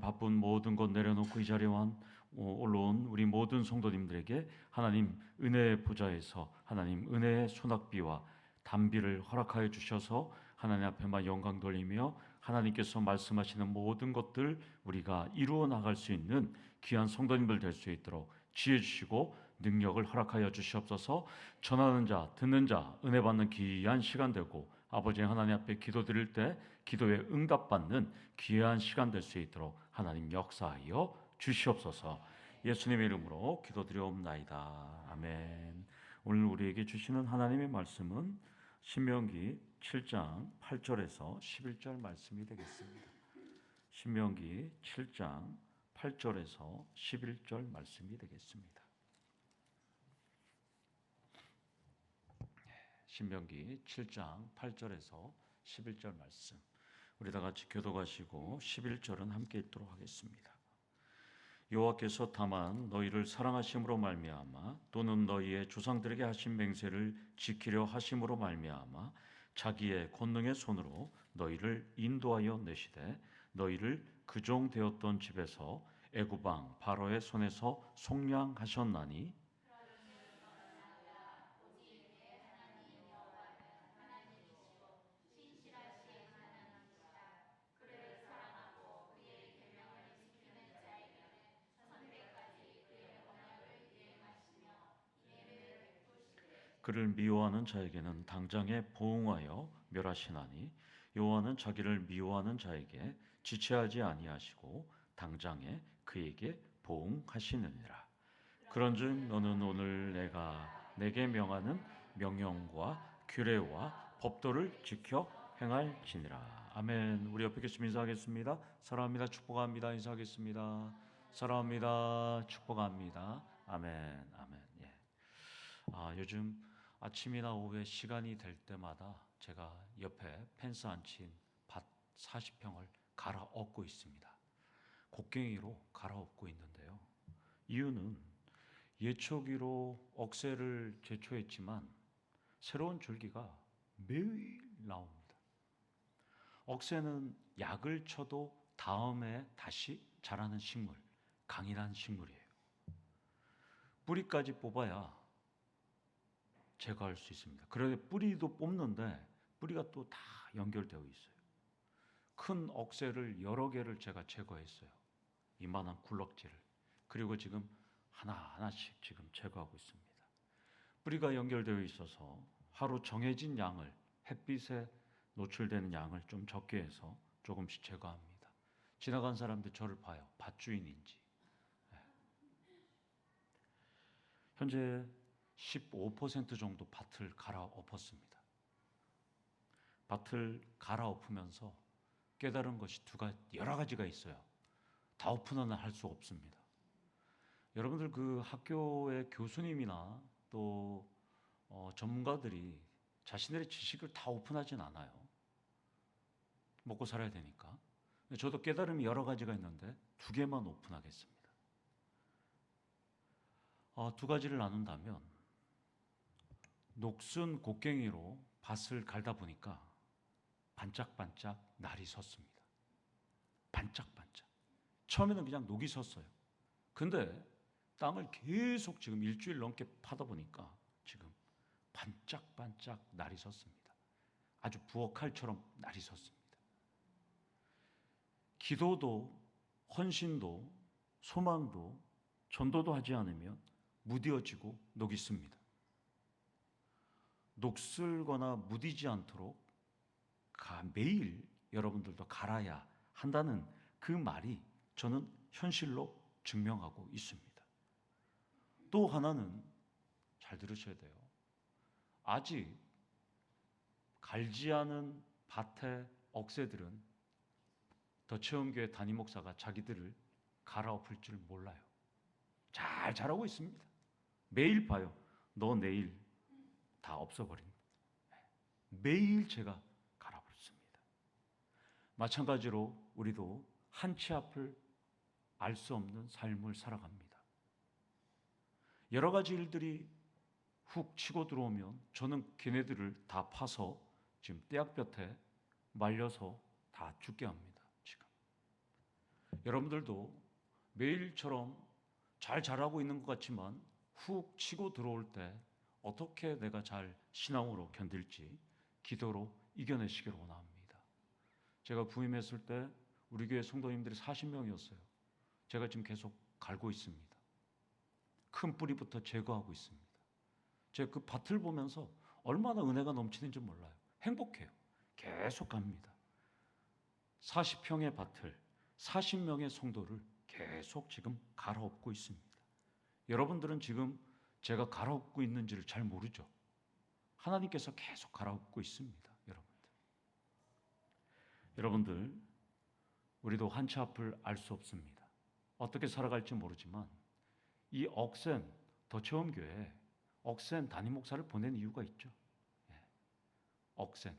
바쁜 모든 것 내려놓고 이 자리에 올라온 우리 모든 성도님들에게 하나님 은혜의 보좌에서 하나님 은혜의 소낙비와 담비를 허락하여 주셔서 하나님 앞에만 영광 돌리며 하나님께서 말씀하시는 모든 것들 우리가 이루어 나갈 수 있는 귀한 성도님들 될 수 있도록 지혜 주시고 능력을 허락하여 주시옵소서. 전하는 자 듣는 자 은혜 받는 귀한 시간 되고 아버지 하나님 앞에 기도드릴 때 기도에 응답받는 귀한 시간 될 수 있도록 하나님 역사하여 주시옵소서. 예수님의 이름으로 기도드리옵나이다. 아멘. 오늘 우리에게 주시는 하나님의 말씀은 신명기 7장 8절에서 11절 말씀이 되겠습니다. 신명기 7장 8절에서 11절 말씀이 되겠습니다. 신명기 7장 8절에서 11절 말씀, 우리 다 같이 교독하시고 11절은 함께 읽도록 하겠습니다. 여호와께서 다만 너희를 사랑하심으로 말미암아 또는 너희의 조상들에게 하신 맹세를 지키려 하심으로 말미암아 자기의 권능의 손으로 너희를 인도하여 내시되 너희를 그종 되었던 집에서 애굽 왕 바로의 손에서 속량하셨나니 그를 미워하는 자에게는 당장에 보응하여 멸하시나니 여호와는 자기를 미워하는 자에게 지체하지 아니하시고 당장에 그에게 보응하시느니라. 그런즉 너는 오늘 내가 내게 명하는 명령과 규례와 법도를 지켜 행할지니라. 아멘. 우리 옆에 계시면 인사하겠습니다. 사랑합니다. 축복합니다. 인사하겠습니다. 사랑합니다. 축복합니다. 아멘. 아멘. 예. 요즘 아침이나 오후에 시간이 될 때마다 제가 옆에 펜스 안 친 밭 40평을 갈아엎고 있습니다. 곡괭이로 갈아엎고 있는데요. 이유는 예초기로 억새를 제초했지만 새로운 줄기가 매일 나옵니다. 억새는 약을 쳐도 다음에 다시 자라는 식물, 강인한 식물이에요. 뿌리까지 뽑아야 제거할 수 있습니다. 그런데 뿌리도 뽑는데 뿌리가 또 다 연결되어 있어요. 큰 억새를 여러 개를 제가 제거했어요. 이만한 굴럭지를. 그리고 지금 하나하나씩 지금 제거하고 있습니다. 뿌리가 연결되어 있어서 하루 정해진 양을, 햇빛에 노출되는 양을 좀 적게 해서 조금씩 제거합니다. 지나간 사람들 저를 봐요. 밭주인인지. 현재 15% 정도 밭을 갈아엎었습니다. 밭을 갈아엎으면서 깨달은 것이 여러 가지가 있어요. 다 오픈은 할 수 없습니다. 여러분들 그 학교의 교수님이나 또 전문가들이 자신들의 지식을 다 오픈하진 않아요. 먹고 살아야 되니까. 저도 깨달음이 여러 가지가 있는데 2개만 오픈하겠습니다. 2가지를 나눈다면 녹슨 곡괭이로 밭을 갈다 보니까 반짝반짝 날이 섰습니다. 반짝반짝. 처음에는 그냥 녹이 섰어요. 근데 땅을 계속 지금 일주일 넘게 파다 보니까 지금 반짝반짝 날이 섰습니다. 아주 부엌칼처럼 날이 섰습니다. 기도도 헌신도 소망도 전도도 하지 않으면 무뎌지고 녹이 씁니다. 녹슬거나 무디지 않도록 매일 여러분들도 갈아야 한다는 그 말이 저는 현실로 증명하고 있습니다. 또 하나는 잘 들으셔야 돼요. 아직 갈지 않은 밭의 억새들은 더체험교회 담임 목사가 자기들을 갈아엎을 줄 몰라요. 잘 자라고 있습니다. 매일 봐요. 너 내일 다 없어버립니다. 매일 제가 갈아엎습니다. 마찬가지로 우리도 한 치 앞을 알 수 없는 삶을 살아갑니다. 여러 가지 일들이 훅 치고 들어오면 저는 걔네들을 다 파서 지금 떼약볕에 말려서 다 죽게 합니다. 지금 여러분들도 매일처럼 잘 자라고 있는 것 같지만 훅 치고 들어올 때 어떻게 내가 잘 신앙으로 견딜지 기도로 이겨내시기를 원합니다. 제가 부임했을 때 우리 교회 성도님들이 40명이었어요. 제가 지금 계속 갈고 있습니다. 큰 뿌리부터 제거하고 있습니다. 제가 그 밭을 보면서 얼마나 은혜가 넘치는지 몰라요. 행복해요. 계속 갑니다. 40평의 밭을 40명의 성도를 계속 지금 갈아엎고 있습니다. 여러분들은 지금 제가 갈아엎고 있는지를 잘 모르죠. 하나님께서 계속 갈아엎고 있습니다. 여러분들 우리도 한치 앞을 알 수 없습니다. 어떻게 살아갈지 모르지만 이 억센 더체험교회에 억센 담임 목사를 보낸 이유가 있죠. 억센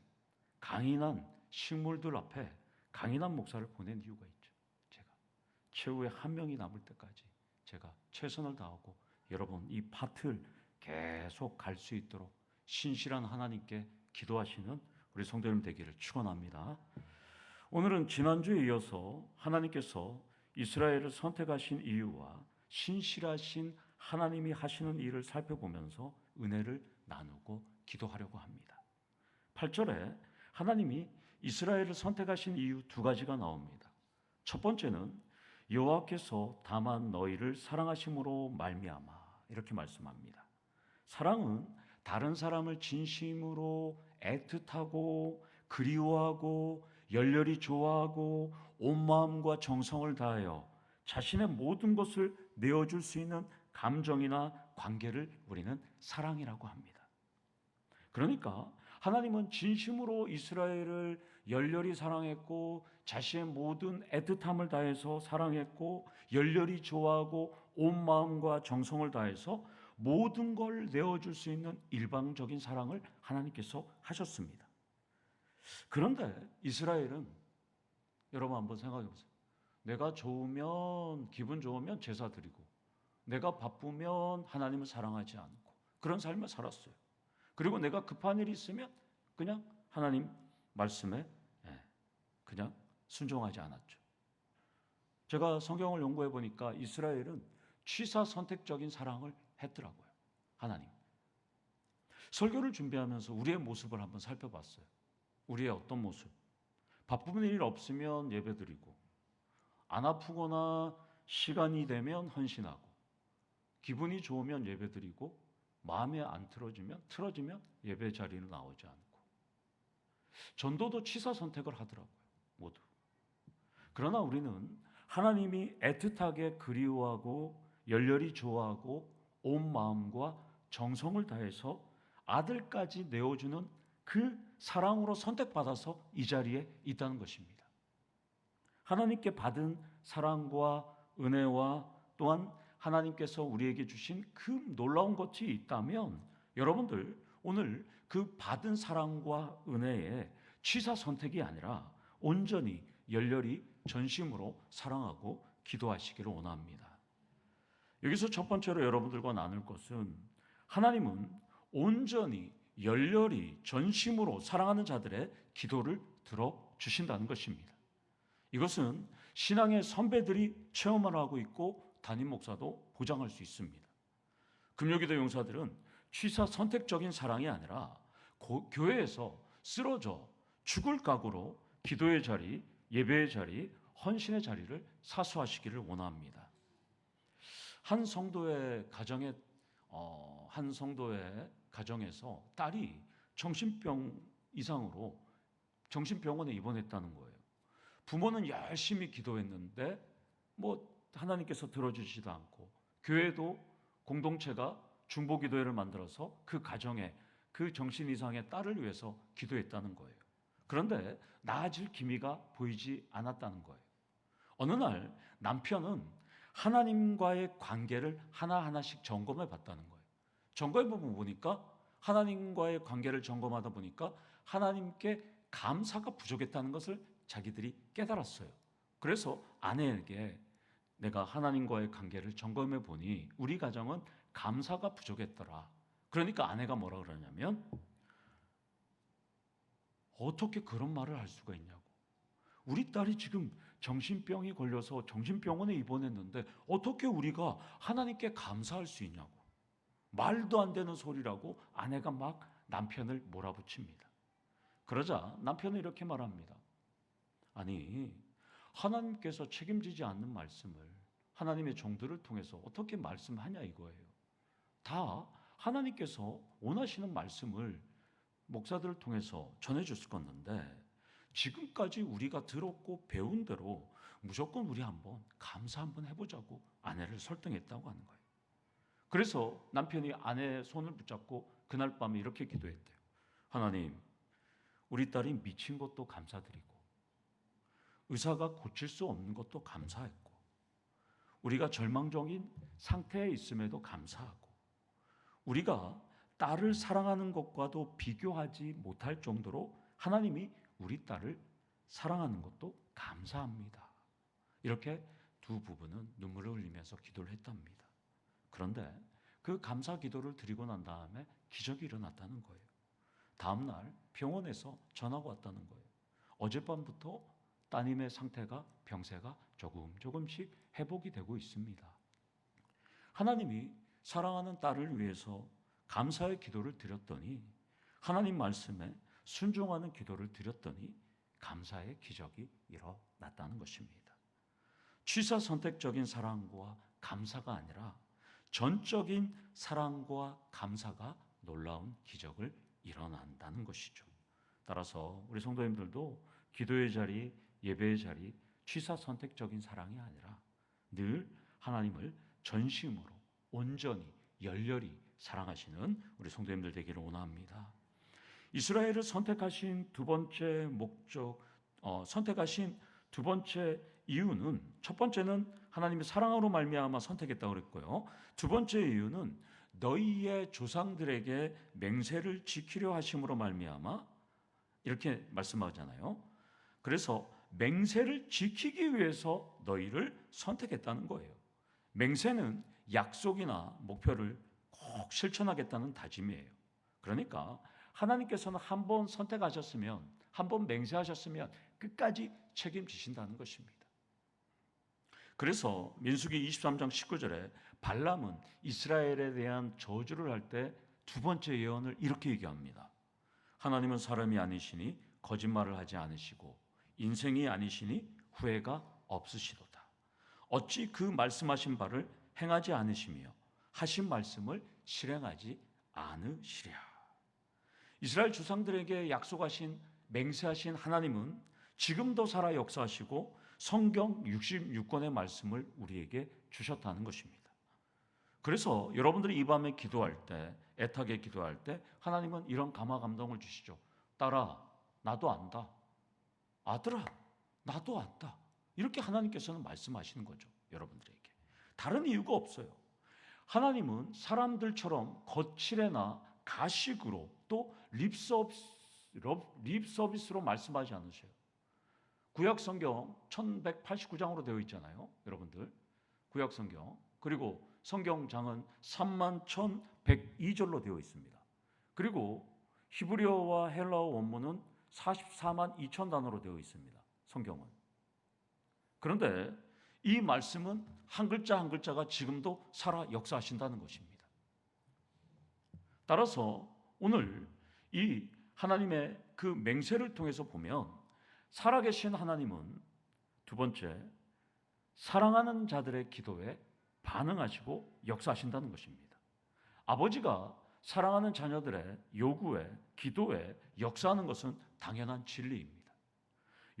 강인한 식물들 앞에 강인한 목사를 보낸 이유가 있죠. 제가 최후의 한 명이 남을 때까지 제가 최선을 다하고 여러분 이 밭을 계속 갈 수 있도록 신실한 하나님께 기도하시는 우리 성도님 되기를 축원합니다. 오늘은 지난주에 이어서 하나님께서 이스라엘을 선택하신 이유와 신실하신 하나님이 하시는 일을 살펴보면서 은혜를 나누고 기도하려고 합니다. 8절에 하나님이 이스라엘을 선택하신 이유 두 가지가 나옵니다. 첫 번째는 여호와께서 다만 너희를 사랑하심으로 말미암아 이렇게 말씀합니다. 사랑은 다른 사람을 진심으로 애틋하고 그리워하고 열렬히 좋아하고 온 마음과 정성을 다하여 자신의 모든 것을 내어줄 수 있는 감정이나 관계를 우리는 사랑이라고 합니다. 그러니까 하나님은 진심으로 이스라엘을 열렬히 사랑했고 자신의 모든 애틋함을 다해서 사랑했고 열렬히 좋아하고 온 마음과 정성을 다해서 모든 걸 내어줄 수 있는 일방적인 사랑을 하나님께서 하셨습니다. 그런데 이스라엘은 여러분 한번 생각해 보세요. 내가 좋으면 기분 좋으면 제사 드리고 내가 바쁘면 하나님을 사랑하지 않고 그런 삶을 살았어요. 그리고 내가 급한 일이 있으면 그냥 하나님 말씀에 그냥 순종하지 않았죠. 제가 성경을 연구해 보니까 이스라엘은 취사 선택적인 사랑을 했더라고요. 하나님. 설교를 준비하면서 우리의 모습을 한번 살펴봤어요. 우리의 어떤 모습? 바쁜 일 없으면 예배드리고 안 아프거나 시간이 되면 헌신하고 기분이 좋으면 예배드리고 마음에 안 틀어지면 예배 자리는 나오지 않고 전도도 취사 선택을 하더라고요. 모두. 그러나 우리는 하나님이 애틋하게 그리워하고 열렬히 좋아하고 온 마음과 정성을 다해서 아들까지 내어주는 그 사랑으로 선택받아서 이 자리에 있다는 것입니다. 하나님께 받은 사랑과 은혜와 또한 하나님께서 우리에게 주신 그 놀라운 것이 있다면 여러분들 오늘 그 받은 사랑과 은혜의 취사 선택이 아니라 온전히 열렬히 전심으로 사랑하고 기도하시기를 원합니다. 여기서 첫 번째로 여러분들과 나눌 것은 하나님은 온전히 열렬히 전심으로 사랑하는 자들의 기도를 들어주신다는 것입니다. 이것은 신앙의 선배들이 체험을 하고 있고 담임 목사도 보장할 수 있습니다. 금요기도 용사들은 취사 선택적인 사랑이 아니라 교회에서 쓰러져 죽을 각오로 기도의 자리, 예배의 자리, 헌신의 자리를 사수하시기를 원합니다. 한 성도의 가정에서 딸이 정신병 이상으로 정신병원에 입원했다는 거예요. 부모는 열심히 기도했는데 하나님께서 들어주시지도 않고 교회도 공동체가 중보기도회를 만들어서 그 가정에 그 정신 이상의 딸을 위해서 기도했다는 거예요. 그런데 나아질 기미가 보이지 않았다는 거예요. 어느 날 남편은 하나님과의 관계를 하나하나씩 점검해 봤다는 거예요. 점검해 보니까 하나님과의 관계를 점검하다 보니까 하나님께 감사가 부족했다는 것을 자기들이 깨달았어요. 그래서 아내에게 내가 하나님과의 관계를 점검해 보니 우리 가정은 감사가 부족했더라. 그러니까 아내가 뭐라 그러냐면 어떻게 그런 말을 할 수가 있냐고. 우리 딸이 지금 정신병이 걸려서 정신병원에 입원했는데 어떻게 우리가 하나님께 감사할 수 있냐고. 말도 안 되는 소리라고 아내가 막 남편을 몰아붙입니다. 그러자 남편은 이렇게 말합니다. 아니, 하나님께서 책임지지 않는 말씀을 하나님의 종들을 통해서 어떻게 말씀하냐 이거예요. 다 하나님께서 원하시는 말씀을 목사들을 통해서 전해줬을 건데 지금까지 우리가 들었고 배운 대로 무조건 우리 한번 감사 한번 해보자고 아내를 설득했다고 하는 거예요. 그래서 남편이 아내의 손을 붙잡고 그날 밤에 이렇게 기도했대요. 하나님, 우리 딸이 미친 것도 감사드리고 의사가 고칠 수 없는 것도 감사했고 우리가 절망적인 상태에 있음에도 감사하고 우리가 딸을 사랑하는 것과도 비교하지 못할 정도로 하나님이 우리 딸을 사랑하는 것도 감사합니다. 이렇게 두 부부는 눈물을 흘리면서 기도를 했답니다. 그런데 그 감사 기도를 드리고 난 다음에 기적이 일어났다는 거예요. 다음 날 병원에서 전화가 왔다는 거예요. 어젯밤부터 따님의 상태가 병세가 조금씩 회복이 되고 있습니다. 하나님이 사랑하는 딸을 위해서 감사의 기도를 드렸더니 하나님 말씀에 순종하는 기도를 드렸더니 감사의 기적이 일어났다는 것입니다. 취사 선택적인 사랑과 감사가 아니라 전적인 사랑과 감사가 놀라운 기적을 일어난다는 것이죠. 따라서 우리 성도님들도 기도의 자리, 예배의 자리, 취사 선택적인 사랑이 아니라 늘 하나님을 전심으로 온전히 열렬히 사랑하시는 우리 성도님들 되기를 원합니다. 이스라엘을 선택하신 두 번째 목적, 선택하신 두 번째 이유는 첫 번째는 하나님의 사랑으로 말미암아 선택했다고 그랬고요. 두 번째 이유는 너희의 조상들에게 맹세를 지키려 하심으로 말미암아 이렇게 말씀하잖아요. 그래서 맹세를 지키기 위해서 너희를 선택했다는 거예요. 맹세는 약속이나 목표를 꼭 실천하겠다는 다짐이에요. 그러니까 하나님께서는 한 번 선택하셨으면, 한 번 맹세하셨으면 끝까지 책임지신다는 것입니다. 그래서 민수기 23장 19절에 발람은 이스라엘에 대한 저주를 할 때 두 번째 예언을 이렇게 얘기합니다. 하나님은 사람이 아니시니 거짓말을 하지 않으시고 인생이 아니시니 후회가 없으시도다. 어찌 그 말씀하신 바를 행하지 않으시며 하신 말씀을 실행하지 않으시랴. 이스라엘 조상들에게 약속하신 맹세하신 하나님은 지금도 살아 역사하시고 성경 66권의 말씀을 우리에게 주셨다는 것입니다. 그래서 여러분들이 이 밤에 기도할 때, 애타게 기도할 때 하나님은 이런 감화 감동을 주시죠. 딸아, 나도 안다. 아들아, 나도 안다. 이렇게 하나님께서는 말씀하시는 거죠. 여러분들에게. 다른 이유가 없어요. 하나님은 사람들처럼 거칠애나 가식으로 또 립서비스로 말씀하지 않으세요. 구약 성경 1189장으로 되어 있잖아요. 여러분들. 구약 성경. 그리고 성경장은 31,102절로 되어 있습니다. 그리고 히브리어와 헬라어 원문은 44만 2천 단어로 되어 있습니다. 성경은. 그런데 이 말씀은 한 글자 한 글자가 지금도 살아 역사하신다는 것입니다. 따라서 오늘 이 하나님의 그 맹세를 통해서 보면 살아계신 하나님은 두 번째, 사랑하는 자들의 기도에 반응하시고 역사하신다는 것입니다. 아버지가 사랑하는 자녀들의 요구에, 기도에 역사하는 것은 당연한 진리입니다.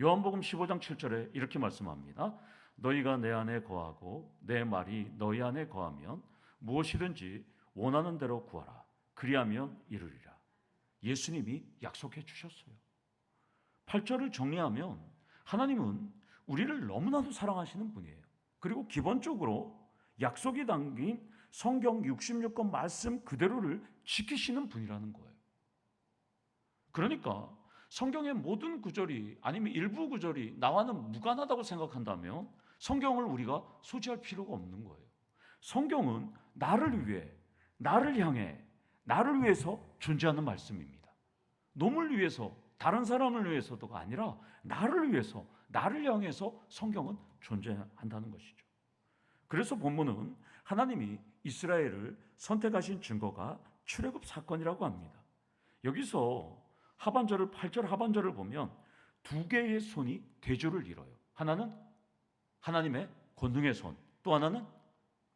요한복음 15장 7절에 이렇게 말씀합니다. 너희가 내 안에 거하고 내 말이 너희 안에 거하면 무엇이든지 원하는 대로 구하라. 그리하면 이루리라. 예수님이 약속해 주셨어요. 8절을 정리하면 하나님은 우리를 너무나도 사랑하시는 분이에요. 그리고 기본적으로 약속이 담긴 성경 66권 말씀 그대로를 지키시는 분이라는 거예요. 그러니까 성경의 모든 구절이 아니면 일부 구절이 나와는 무관하다고 생각한다면 성경을 우리가 소지할 필요가 없는 거예요. 성경은 나를 위해, 나를 향해, 나를 위해서 존재하는 말씀입니다. 놈을 위해서, 다른 사람을 위해서도가 아니라 나를 위해서, 나를 향해서 성경은 존재한다는 것이죠. 그래서 본문은 하나님이 이스라엘을 선택하신 증거가 출애굽 사건이라고 합니다. 여기서 하반절을 8절 하반절을 보면 두 개의 손이 대조를 이뤄요. 하나는 하나님의 권능의 손, 또 하나는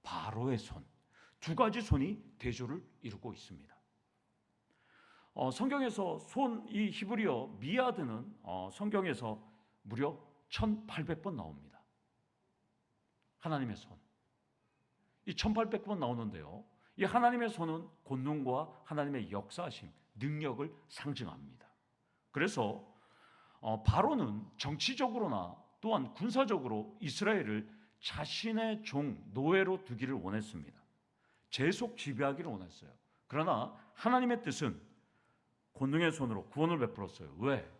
바로의 손. 두 가지 손이 대조를 이루고 있습니다. 성경에서 이 히브리어 미야드는 성경에서 무려 1800번 나옵니다. 하나님의 손. 이 1800번 나오는데요. 이 하나님의 손은 권능과 하나님의 역사심, 능력을 상징합니다. 그래서 바로는 정치적으로나 또한 군사적으로 이스라엘을 자신의 노예로 두기를 원했습니다. 제속 지배하기를 원했어요. 그러나 하나님의 뜻은 권능의 손으로 구원을 베풀었어요. 왜?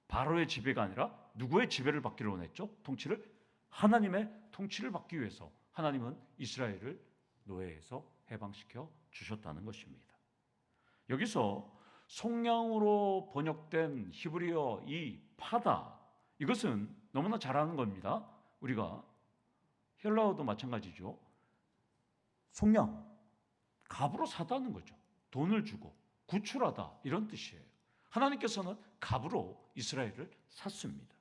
바로의 지배가 아니라 누구의 지배를 받기를 원했죠? 통치를? 하나님의 통치를 받기 위해서 하나님은 이스라엘을 노예에서 해방시켜 주셨다는 것입니다. 여기서 속량으로 번역된 히브리어 이 파다, 이것은 너무나 잘 아는 겁니다. 우리가 헬라어도 마찬가지죠. 속량, 값으로 사다는 거죠. 돈을 주고 구출하다 이런 뜻이에요. 하나님께서는 값으로 이스라엘을 샀습니다.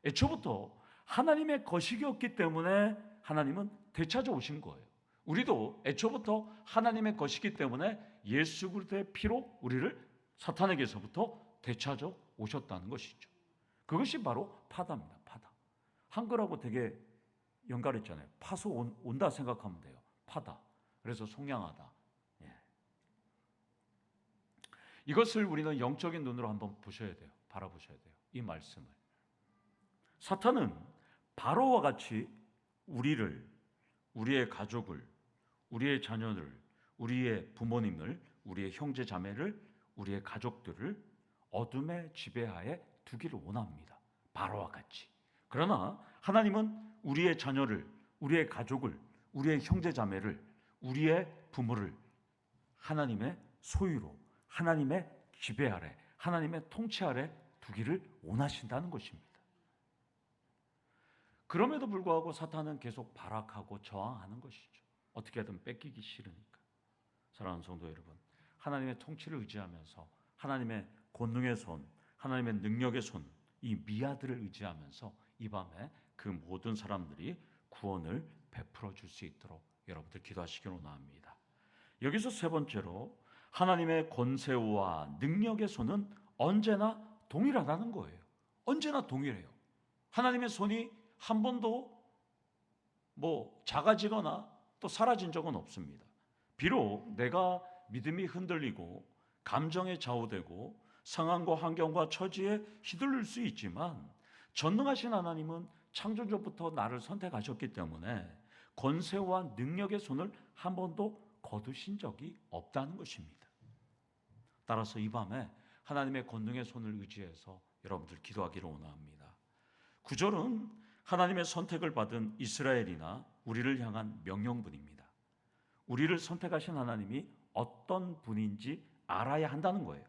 애초부터 하나님의 것이었기 때문에 하나님은 되찾아 오신 거예요. 우리도 애초부터 하나님의 것이기 때문에 예수 그리스도의 피로 우리를 사탄에게서부터 되찾아 오셨다는 것이죠. 그것이 바로 파다입니다. 파다. 한글하고 되게 연관했잖아요. 파서 온다 생각하면 돼요. 파다. 그래서 속량하다. 예. 이것을 우리는 영적인 눈으로 한번 보셔야 돼요. 바라보셔야 돼요. 이 말씀을. 사탄은 바로와 같이 우리를, 우리의 가족을, 우리의 자녀를, 우리의 부모님을, 우리의 형제 자매를, 우리의 가족들을 어둠의 지배하에 두기를 원합니다. 바로와 같이. 그러나 하나님은 우리의 자녀를, 우리의 가족을, 우리의 형제 자매를, 우리의 부모를 하나님의 소유로, 하나님의 지배 아래, 하나님의 통치 아래 두기를 원하신다는 것입니다. 그럼에도 불구하고 사탄은 계속 발악하고 저항하는 것이죠. 어떻게든 뺏기기 싫으니까. 사랑하는 성도 여러분, 하나님의 통치를 의지하면서 하나님의 권능의 손, 하나님의 능력의 손, 이 미야드를 의지하면서 이 밤에 그 모든 사람들이 구원을 베풀어 줄 수 있도록 여러분들 기도하시기를 원합니다. 여기서 세 번째로 하나님의 권세와 능력의 손은 언제나 동일하다는 거예요. 언제나 동일해요. 하나님의 손이 한 번도 작아지거나 또 사라진 적은 없습니다. 비록 내가 믿음이 흔들리고 감정에 좌우되고 상황과 환경과 처지에 휘둘릴 수 있지만 전능하신 하나님은 창조주부터 나를 선택하셨기 때문에 권세와 능력의 손을 한 번도 거두신 적이 없다는 것입니다. 따라서 이 밤에 하나님의 권능의 손을 의지해서 여러분들 기도하기를 원합니다. 9절은 하나님의 선택을 받은 이스라엘이나 우리를 향한 명령문입니다. 우리를 선택하신 하나님이 어떤 분인지 알아야 한다는 거예요.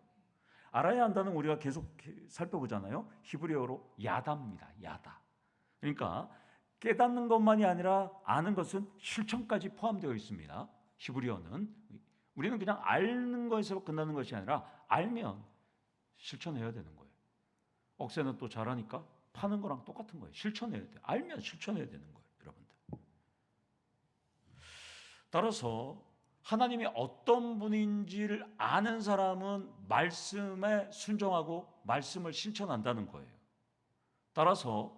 알아야 한다는 우리가 계속 살펴보잖아요. 히브리어로 야다입니다. 야다. 그러니까 깨닫는 것만이 아니라 아는 것은 실천까지 포함되어 있습니다. 히브리어는 우리는 그냥 아는 것에서 끝나는 것이 아니라 알면 실천해야 되는 거예요. 억새는 또 잘하니까 파는 거랑 똑같은 거예요. 실천해야 돼요. 알면 실천해야 되는 거예요, 여러분들. 따라서 하나님이 어떤 분인지를 아는 사람은 말씀에 순종하고 말씀을 실천한다는 거예요. 따라서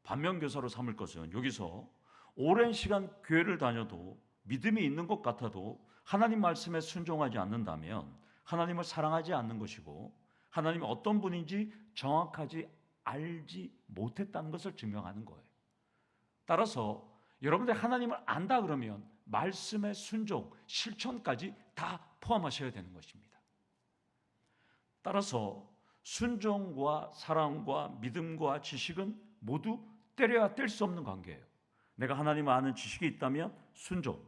반면교사로 삼을 것은 여기서 오랜 시간 교회를 다녀도 믿음이 있는 것 같아도 하나님 말씀에 순종하지 않는다면 하나님을 사랑하지 않는 것이고 하나님이 어떤 분인지 정확하지 알지 못했다는 것을 증명하는 거예요. 따라서 여러분들이 하나님을 안다 그러면 말씀의 순종, 실천까지 다 포함하셔야 되는 것입니다. 따라서 순종과 사랑과 믿음과 지식은 모두 때려야 뗄 수 없는 관계예요. 내가 하나님을 아는 지식이 있다면 순종,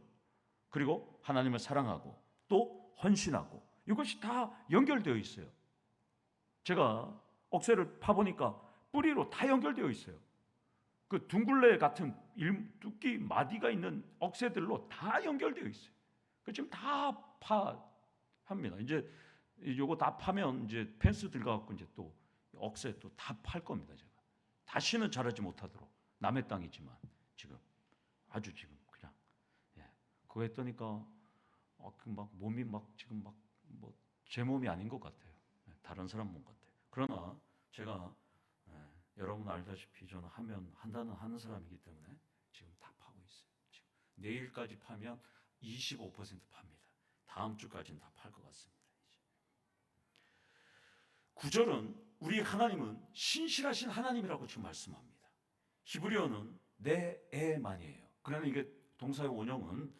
그리고 하나님을 사랑하고 또 헌신하고 이것이 다 연결되어 있어요. 제가 억새를 파보니까 뿌리로 다 연결되어 있어요. 그 둥글레 같은 뚜기 마디가 있는 억새들로 다 연결되어 있어요. 그 지금 다 파합니다. 이제 요거 다 파면 이제 펜스 들어가고 이제 또 억새 또 다 팔 겁니다. 제가 다시는 자라지 못하도록. 남의 땅이지만 지금 아주 지금 그냥 그거 했더니까 막 몸이 막 지금 막 뭐 제 몸이 아닌 것 같아요. 다른 사람 몸 같아요. 그러나 제가 여러분 알다시피 저는 하는 사람이기 때문에 지금 다 파고 있어요. 지금 내일까지 파면 25% 팝니다. 다음 주까지는 다 팔 것 같습니다. 이제 9절은 우리 하나님은 신실하신 하나님이라고 지금 말씀합니다. 히브리어는 내 애만이에요. 그러나 이게 동사의 원형은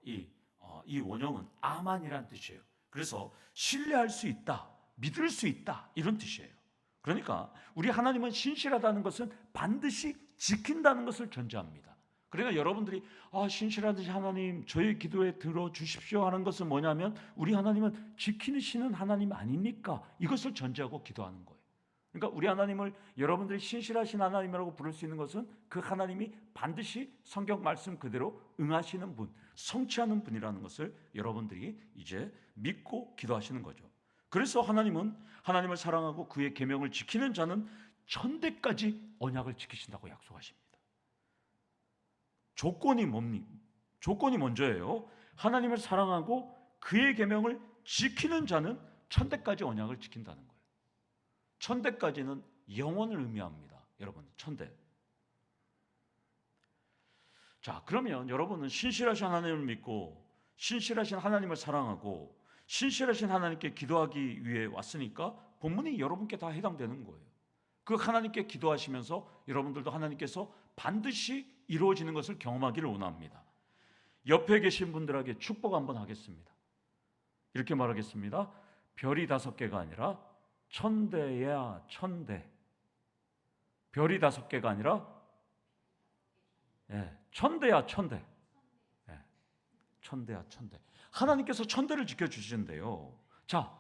이 원형은 아만이라는 뜻이에요. 그래서 신뢰할 수 있다, 믿을 수 있다 이런 뜻이에요. 그러니까 우리 하나님은 신실하다는 것은 반드시 지킨다는 것을 전제합니다. 그러니까 여러분들이 신실하신 하나님 저희 기도에 들어주십시오 하는 것은 뭐냐면 우리 하나님은 지키시는 하나님 아닙니까? 이것을 전제하고 기도하는 거예요. 그러니까 우리 하나님을 여러분들이 신실하신 하나님이라고 부를 수 있는 것은 그 하나님이 반드시 성경 말씀 그대로 응하시는 분, 성취하는 분이라는 것을 여러분들이 이제 믿고 기도하시는 거죠. 그래서 하나님은 하나님을 사랑하고 그의 계명을 지키는 자는 천대까지 언약을 지키신다고 약속하십니다. 조건이 뭡니까? 조건이 먼저예요. 하나님을 사랑하고 그의 계명을 지키는 자는 천대까지 언약을 지킨다는 거예요. 천대까지는 영원을 의미합니다. 여러분, 천대. 자, 그러면 여러분은 신실하신 하나님을 믿고 신실하신 하나님을 사랑하고 신실하신 하나님께 기도하기 위해 왔으니까 본문이 여러분께 다 해당되는 거예요. 그 하나님께 기도하시면서 여러분들도 하나님께서 반드시 이루어지는 것을 경험하기를 원합니다. 옆에 계신 분들에게 축복 한번 하겠습니다. 이렇게 말하겠습니다. 별이 5개가 아니라 천대야 천대. 별이 5개가 아니라 천대야 천대. 천대야 천대. 하나님께서 천대를 지켜주시는데요. 자,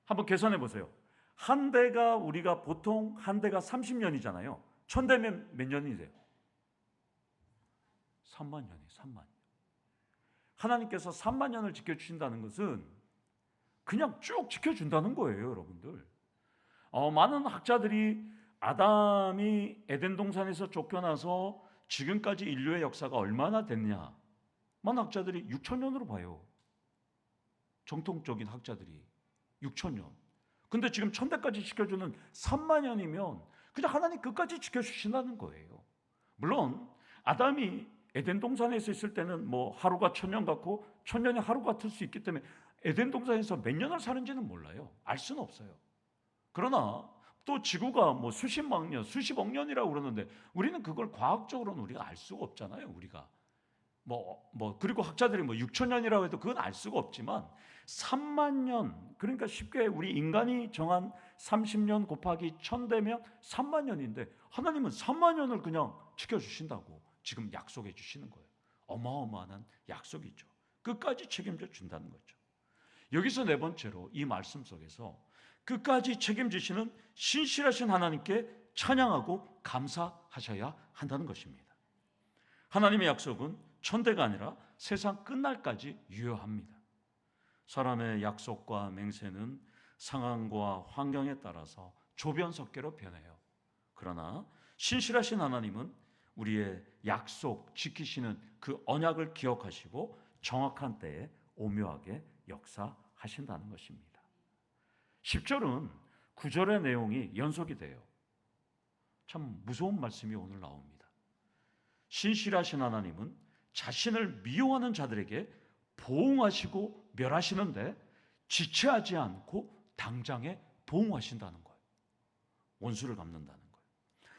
한번 계산해 보세요. 한 대가 우리가 보통 한 대가 30년이잖아요. 천대면 몇 년이 돼요? 3만 년이에요. 3만 년. 하나님께서 3만 년을 지켜주신다는 것은 그냥 쭉 지켜준다는 거예요, 여러분들. 많은 학자들이 아담이 에덴 동산에서 쫓겨나서 지금까지 인류의 역사가 얼마나 됐냐? 많은 학자들이 6,000년으로 봐요. 정통적인 학자들이 6,000년. 근데 지금 천대까지 지켜주는 3만 년이면 그냥 하나님 끝까지 지켜주신다는 거예요. 물론 아담이 에덴 동산에서 있을 때는 뭐 하루가 1,000년 같고 1,000년이 하루 같을 수 있기 때문에 에덴 동산에서 몇 년을 사는지는 몰라요. 알 수는 없어요. 그러나 또 지구가 뭐 수십만 년, 수십억 년이라고 그러는데 우리는 그걸 과학적으로는 우리가 알 수가 없잖아요. 우리가 그리고 학자들이 6,000년이라고 해도 그건 알 수가 없지만 3만 년, 그러니까 쉽게 우리 인간이 정한 30년 곱하기 1,000대면 3만 년인데 하나님은 3만 년을 그냥 지켜주신다고 지금 약속해 주시는 거예요. 어마어마한 약속이죠. 끝까지 책임져 준다는 거죠. 여기서 네 번째로 이 말씀 속에서 끝까지 책임지시는 신실하신 하나님께 찬양하고 감사하셔야 한다는 것입니다. 하나님의 약속은 천대가 아니라 세상 끝날까지 유효합니다. 사람의 약속과 맹세는 상황과 환경에 따라서 조변석계로 변해요. 그러나 신실하신 하나님은 우리의 약속 지키시는 그 언약을 기억하시고 정확한 때에 오묘하게 역사하신다는 것입니다. 10절은 9절의 내용이 연속이 돼요. 참 무서운 말씀이 오늘 나옵니다. 신실하신 하나님은 자신을 미워하는 자들에게 보응하시고 멸하시는데 지체하지 않고 당장에 보응하신다는 거예요. 원수를 갚는다는 거예요.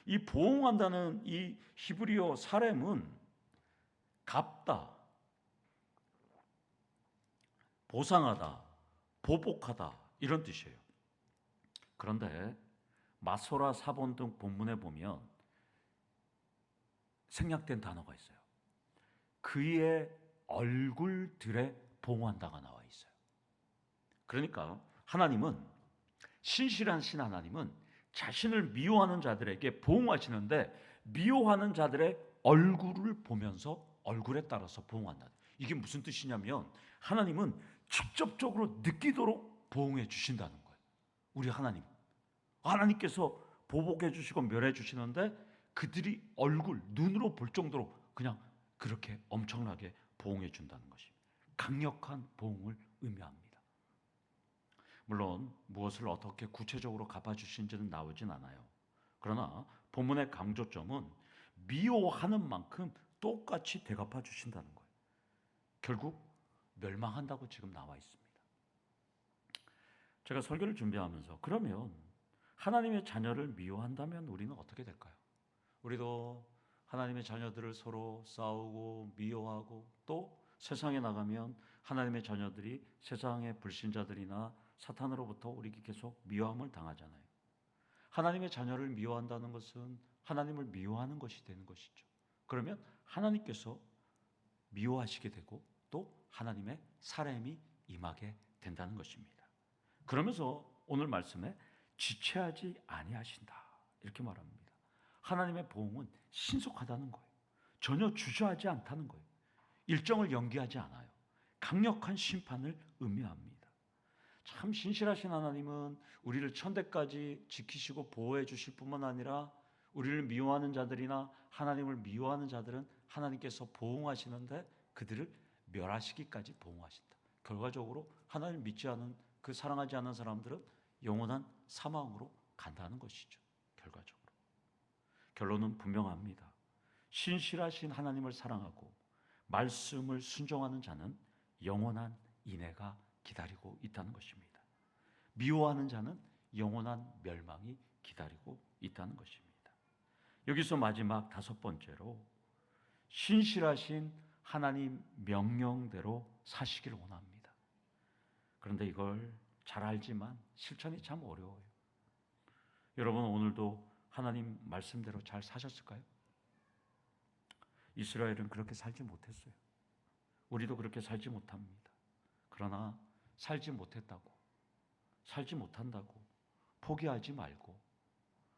이 보응한다는 이 히브리어 사렘은 갚다, 보상하다, 보복하다 이런 뜻이에요. 그런데 마소라 사본 등 본문에 보면 생략된 단어가 있어요. 그의 얼굴들에 보응한다가 나와 있어요. 그러니까 하나님은 신실하신 하나님은 자신을 미워하는 자들에게 보응하시는데 미워하는 자들의 얼굴을 보면서 얼굴에 따라서 보응한다. 이게 무슨 뜻이냐면 하나님은 직접적으로 느끼도록 보응해 주신다는 거예요. 우리 하나님께서 보복해 주시고 멸해 주시는데 그들이 얼굴, 눈으로 볼 정도로 그냥 그렇게 엄청나게 보응해 준다는 것입니다. 강력한 보응을 의미합니다. 물론 무엇을 어떻게 구체적으로 갚아주신지는 나오진 않아요. 그러나 본문의 강조점은 미워하는 만큼 똑같이 대갚아 주신다는 거예요. 결국 멸망한다고 지금 나와 있습니다. 제가 설교를 준비하면서 그러면 하나님의 자녀를 미워한다면 우리는 어떻게 될까요? 우리도 하나님의 자녀들을 서로 싸우고 미워하고 또 세상에 나가면 하나님의 자녀들이 세상의 불신자들이나 사탄으로부터 우리에게 계속 미워함을 당하잖아요. 하나님의 자녀를 미워한다는 것은 하나님을 미워하는 것이 되는 것이죠. 그러면 하나님께서 미워하시게 되고 또 하나님의 사람이 임하게 된다는 것입니다. 그러면서 오늘 말씀에 지체하지 아니하신다 이렇게 말합니다. 하나님의 보응은 신속하다는 거예요. 전혀 주저하지 않다는 거예요. 일정을 연기하지 않아요. 강력한 심판을 의미합니다. 참 신실하신 하나님은 우리를 천대까지 지키시고 보호해 주실 뿐만 아니라 우리를 미워하는 자들이나 하나님을 미워하는 자들은 하나님께서 보응하시는데 그들을 멸하시기까지 보응하신다. 결과적으로 하나님을 믿지 않은 그 사랑하지 않는 사람들은 영원한 사망으로 간다는 것이죠. 결과적으로. 결론은 분명합니다. 신실하신 하나님을 사랑하고 말씀을 순종하는 자는 영원한 인애가 기다리고 있다는 것입니다. 미워하는 자는 영원한 멸망이 기다리고 있다는 것입니다. 여기서 마지막 다섯 번째로 신실하신 하나님 명령대로 사시기를 원합니다. 그런데 이걸 잘 알지만 실천이 참 어려워요. 여러분 오늘도 하나님 말씀대로 잘 사셨을까요? 이스라엘은 그렇게 살지 못했어요. 우리도 그렇게 살지 못합니다. 그러나 살지 못했다고, 살지 못한다고 포기하지 말고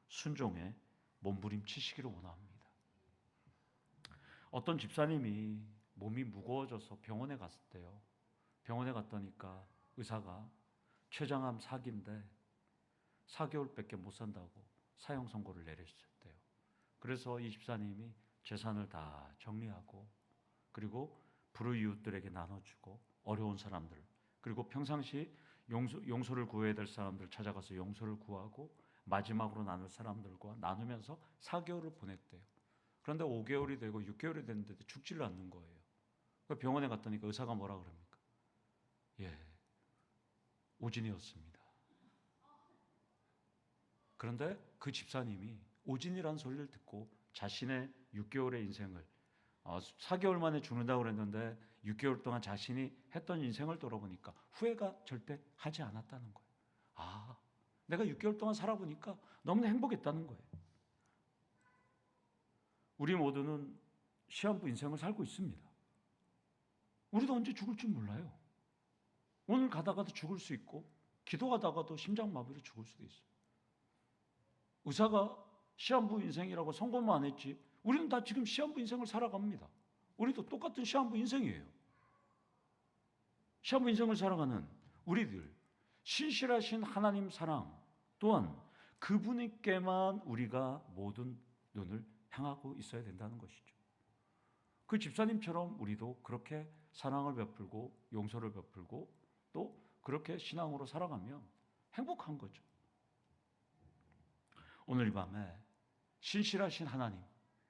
순종에 몸부림치시기를 원합니다. 어떤 집사님이 몸이 무거워져서 병원에 갔을 때요. 병원에 갔다니까 의사가 췌장암 4기인데 4개월밖에 못 산다고 사형 선고를 내렸었대요. 그래서 이 집사님이 재산을 다 정리하고 그리고 불우이웃들에게 나눠주고 어려운 사람들 그리고 평상시 용서를 구해야 될 사람들 찾아가서 용서를 구하고 마지막으로 나눌 사람들과 나누면서 4개월을 보냈대요. 그런데 5개월이 되고 6개월이 됐는데도 죽지를 않는 거예요. 병원에 갔더니 의사가 뭐라 그럽니까? 오진이었습니다. 그런데 그 집사님이 오진이라는 소리를 듣고 자신의 6개월의 인생을 4개월 만에 죽는다고 그랬는데 6개월 동안 자신이 했던 인생을 돌아보니까 후회가 절대 하지 않았다는 거예요. 내가 6개월 동안 살아보니까 너무나 행복했다는 거예요. 우리 모두는 시한부 인생을 살고 있습니다. 우리도 언제 죽을 줄 몰라요. 오늘 가다가도 죽을 수 있고 기도하다가도 심장마비로 죽을 수도 있어요. 의사가 시한부 인생이라고 선고만 안 했지 우리는 다 지금 시한부 인생을 살아갑니다. 우리도 똑같은 시한부 인생이에요. 시한부 인생을 살아가는 우리들 신실하신 하나님 사랑 또한 그분께만 우리가 모든 눈을 향하고 있어야 된다는 것이죠. 그 집사님처럼 우리도 그렇게 사랑을 베풀고 용서를 베풀고 또 그렇게 신앙으로 살아가면 행복한 거죠. 오늘 이 밤에 신실하신 하나님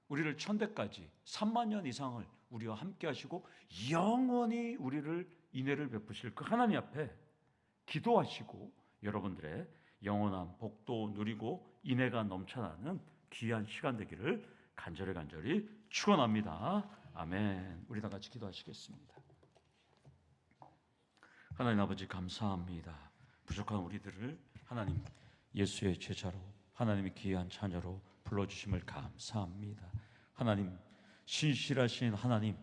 우리를 천대까지 3만 년 이상을 우리와 함께 하시고 영원히 우리를 인애를 베푸실 그 하나님 앞에 기도하시고 여러분들의 영원한 복도 누리고 인애가 넘쳐나는 귀한 시간 되기를 간절히 축원합니다. 아멘. 우리 다 같이 기도하시겠습니다. 하나님 아버지 감사합니다. 부족한 우리들을 하나님 예수의 제자로 하나님의 귀한 자녀로 불러주심을 감사합니다. 하나님 신실하신 하나님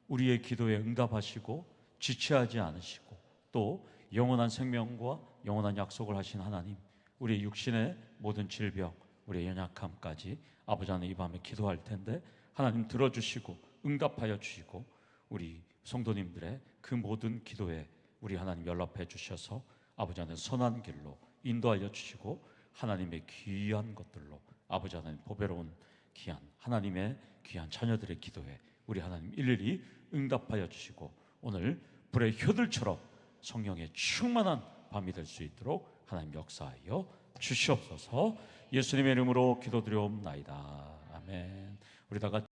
우리의 기도에 응답하시고 지체하지 않으시고 또 영원한 생명과 영원한 약속을 하신 하나님 우리 육신의 모든 질병, 우리의 연약함까지 아버지 하나님 이 밤에 기도할 텐데 하나님 들어주시고 응답하여 주시고 우리 성도님들의 그 모든 기도에 우리 하나님 연락해 주셔서 아버지 하나님 선한 길로 인도하여 주시고 하나님의 귀한 것들로 아버지 하나님 보배로운 귀한 하나님의 귀한 자녀들의 기도에 우리 하나님 일일이 응답하여 주시고 오늘 불의 효들처럼 성령의 충만한 밤이 될 수 있도록 하나님 역사하여 주시옵소서. 예수님의 이름으로 기도드리옵나이다. 아멘. 우리 다 같이